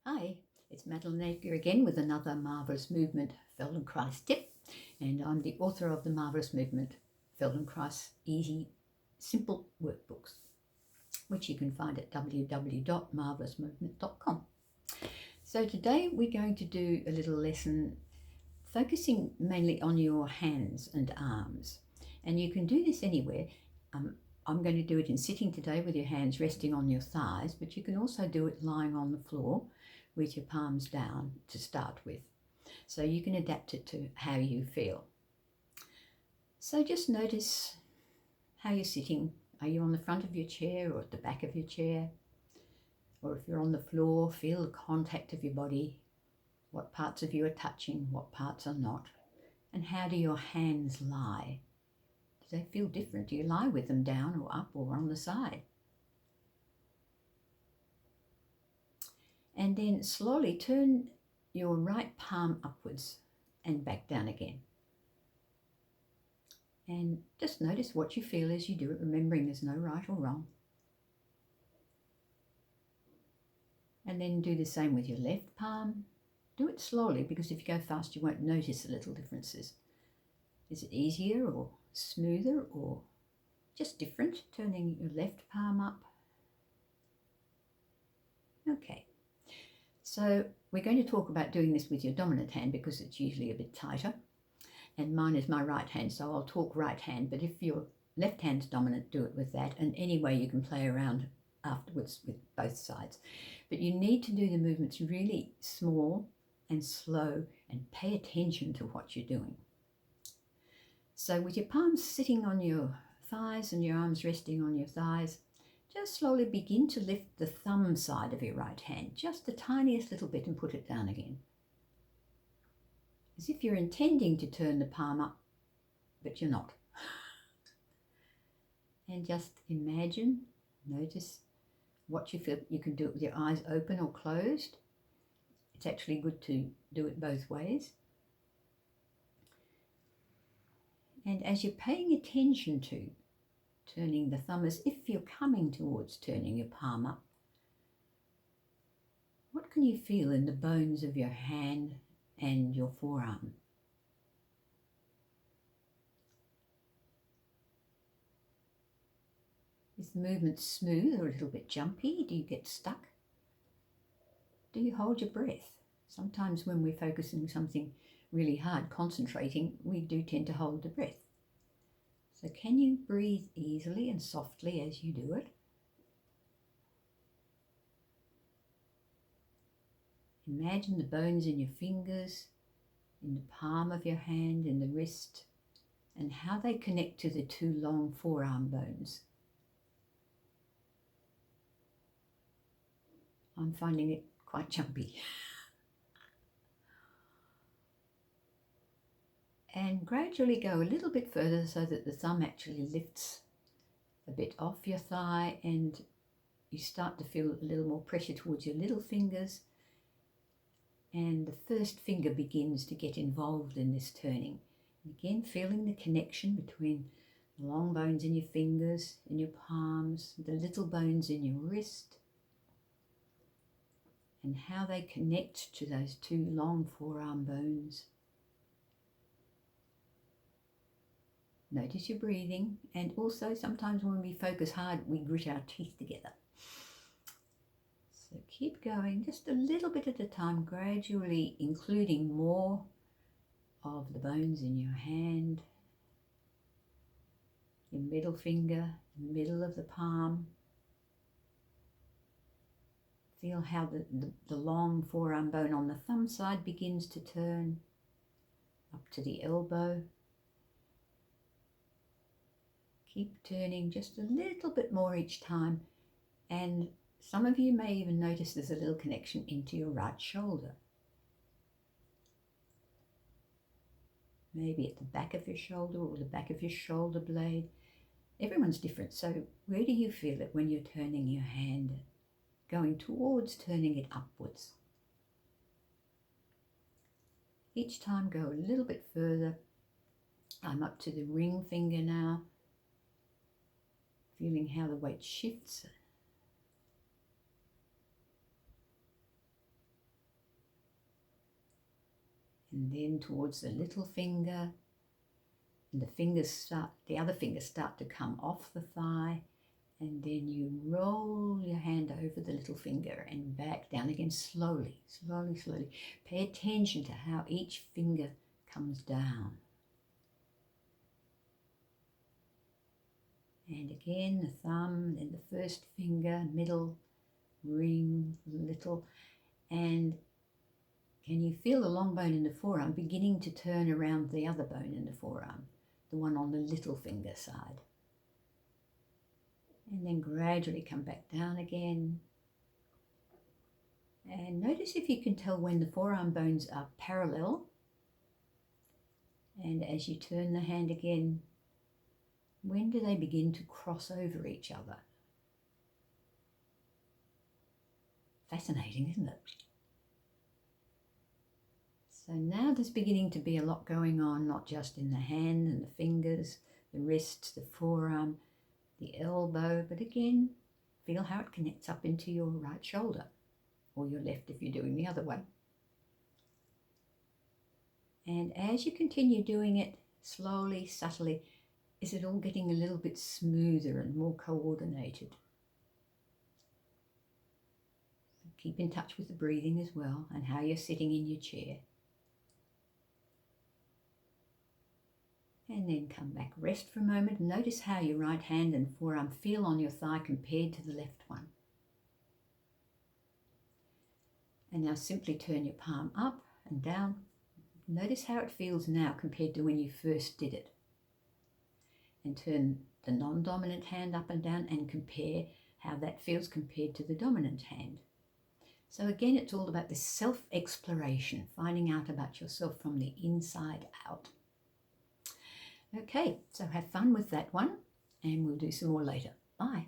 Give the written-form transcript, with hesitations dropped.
Hi, it's Madeline Edgar again with another Marvellous Movement Feldenkrais tip, and I'm the author of the Marvellous Movement Feldenkrais Easy Simple Workbooks, which you can find at www.marvellousmovement.com. So today we're going to do a little lesson focusing mainly on your hands and arms, and you can do this anywhere. I'm going to do it in sitting today with your hands resting on your thighs, but you can also do it lying on the floor with your palms down to start with. So you can adapt it to how you feel. So just notice how you're sitting. Are you on the front of your chair or at the back of your chair? Or if you're on the floor, feel the contact of your body. What parts of you are touching, what parts are not? And how do your hands lie? Do they feel different? Do you lie with them down or up or on the side? And then slowly turn your right palm upwards and back down again. And just notice what you feel as you do it, remembering there's no right or wrong. And then do the same with your left palm. Do it slowly, because if you go fast you won't notice the little differences. Is it easier or smoother or just different? Turning your left palm up. Okay. So we're going to talk about doing this with your dominant hand because it's usually a bit tighter. And mine is my right hand, so I'll talk right hand. But if your left hand's dominant, do it with that. And anyway, you can play around afterwards with both sides. But you need to do the movements really small and slow and pay attention to what you're doing. So with your palms sitting on your thighs and your arms resting on your thighs, just slowly begin to lift the thumb side of your right hand, just the tiniest little bit, and put it down again. As if you're intending to turn the palm up, but you're not. And just imagine, notice what you feel. You can do it with your eyes open or closed. It's actually good to do it both ways. And as you're paying attention to turning the thumb as if you're coming towards turning your palm up, what can you feel in the bones of your hand and your forearm? Is the movement smooth or a little bit jumpy? Do you get stuck? Do you hold your breath? Sometimes when we're focusing something really hard, concentrating, we do tend to hold the breath. So can you breathe easily and softly as you do it? Imagine the bones in your fingers, in the palm of your hand, in the wrist, and how they connect to the two long forearm bones. I'm finding it quite jumpy. And gradually go a little bit further so that the thumb actually lifts a bit off your thigh and you start to feel a little more pressure towards your little fingers, and the first finger begins to get involved in this turning. And again, feeling the connection between the long bones in your fingers, in your palms, the little bones in your wrist, and how they connect to those two long forearm bones. Notice your breathing, and also sometimes when we focus hard, we grit our teeth together. So keep going just a little bit at a time, gradually including more of the bones in your hand, your middle finger, middle of the palm. Feel how the long forearm bone on the thumb side begins to turn up to the elbow. Keep turning just a little bit more each time, and some of you may even notice there's a little connection into your right shoulder. Maybe at the back of your shoulder or the back of your shoulder blade. Everyone's different, so where do you feel it when you're turning your hand, going towards turning it upwards? Each time go a little bit further. I'm up to the ring finger now, feeling how the weight shifts. and then towards the little finger, and the other fingers start to come off the thigh, and then you roll your hand over the little finger and back down again slowly, slowly, slowly. Pay attention to how each finger comes down. And again, the thumb, then the first finger, middle, ring, little. And can you feel the long bone in the forearm beginning to turn around the other bone in the forearm, the one on the little finger side? And then gradually come back down again. And notice if you can tell when the forearm bones are parallel. And as you turn the hand again, when do they begin to cross over each other? Fascinating, isn't it? So now there's beginning to be a lot going on, not just in the hand and the fingers, the wrists, the forearm, the elbow, but again, feel how it connects up into your right shoulder, or your left if you're doing the other way. And as you continue doing it slowly, subtly, is it all getting a little bit smoother and more coordinated? Keep in touch with the breathing as well and how you're sitting in your chair. And then come back, rest for a moment. Notice how your right hand and forearm feel on your thigh compared to the left one. And now simply turn your palm up and down. Notice how it feels now compared to when you first did it. And turn the non-dominant hand up and down and compare how that feels compared to the dominant hand. So again, it's all about this self-exploration, finding out about yourself from the inside out. Okay, so have fun with that one, and we'll do some more later. Bye.